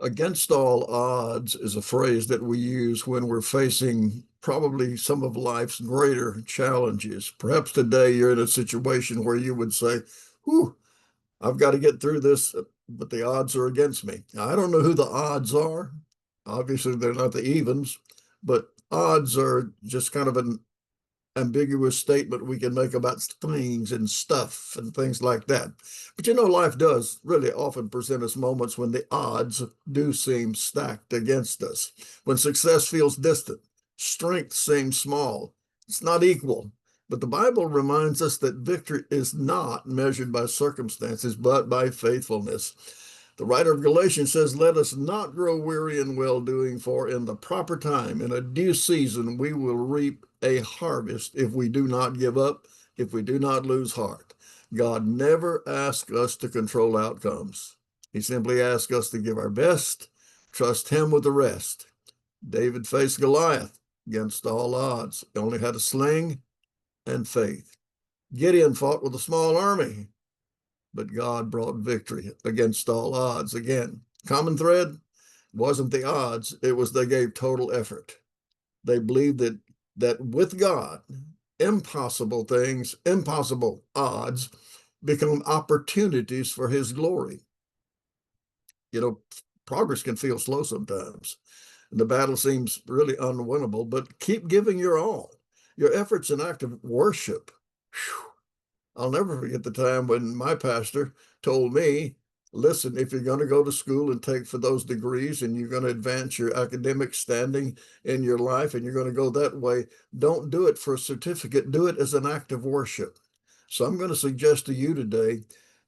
Against all odds is a phrase that we use when we're facing probably some of life's greater challenges. Perhaps today you're in a situation where you would say, whew, I've got to get through this, but the odds are against me. Now, I don't know who the odds are. Obviously, they're not the evens, but odds are just kind of an ambiguous statement we can make about things and stuff and things like that. But life does really often present us moments when the odds do seem stacked against us, when success feels distant, strength seems small, it's not equal. But the Bible reminds us that victory is not measured by circumstances, but by faithfulness. The writer of Galatians says, let us not grow weary in well doing, for in the proper time, in a due season, we will reap a harvest if we do not give up, if we do not lose heart. God never asks us to control outcomes. He simply asks us to give our best, trust Him with the rest. David faced Goliath against all odds. He only had a sling and faith. Gideon fought with a small army, but God brought victory against all odds. Again, common thread wasn't the odds, it was they gave total effort. They believed that with God, impossible things, impossible odds become opportunities for His glory. Progress can feel slow sometimes. The battle seems really unwinnable, but keep giving your all. Your effort's an act of worship. Whew. I'll never forget the time when my pastor told me, listen, if you're going to go to school and take for those degrees and you're going to advance your academic standing in your life and you're going to go that way, don't do it for a certificate. Do it as an act of worship. So I'm going to suggest to you today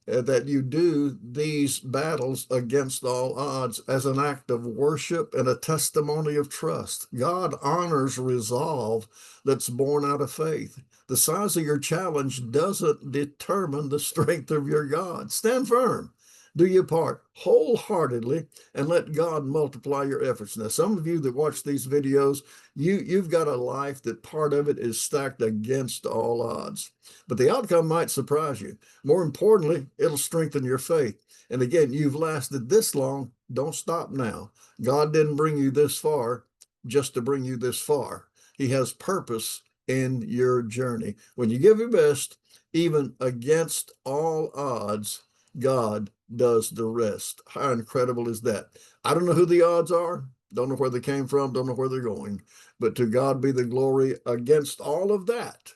that you do these battles against all odds as an act of worship and a testimony of trust. God honors resolve that's born out of faith. The size of your challenge doesn't determine the strength of your God. Stand firm. Do your part wholeheartedly and let God multiply your efforts. Now, some of you that watch these videos, you've got a life that part of it is stacked against all odds. But the outcome might surprise you. More importantly, it'll strengthen your faith. And again, you've lasted this long. Don't stop now. God didn't bring you this far just to bring you this far. He has purpose in your journey. When you give your best, even against all odds, God does the rest. How incredible is that? I don't know who the odds are. Don't know where they came from. Don't know where they're going. But to God be the glory against all of that.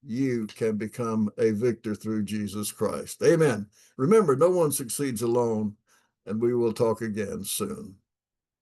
You can become a victor through Jesus Christ. Amen. Remember, no one succeeds alone, and we will talk again soon.